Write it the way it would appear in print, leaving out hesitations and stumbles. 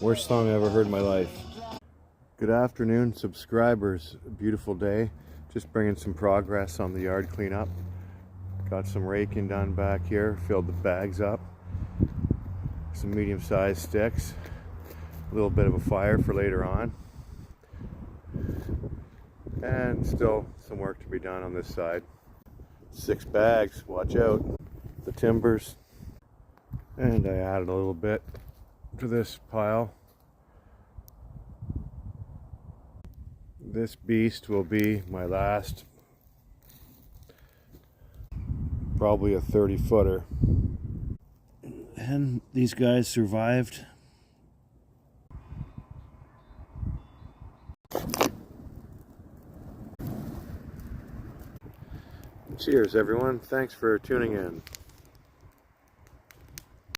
Worst song I ever heard in my life. Good afternoon, subscribers. A beautiful day. Just bringing some progress on the yard cleanup. Got some raking done back here. Filled the bags up. Some medium-sized sticks. A little bit of a fire for later on. And still some work to be done on this side. 6 bags. Watch out. The timbers. And I added a little bit to this pile. This beast will be my last, probably a 30-footer. And these guys survived. Cheers, everyone. Thanks for tuning in.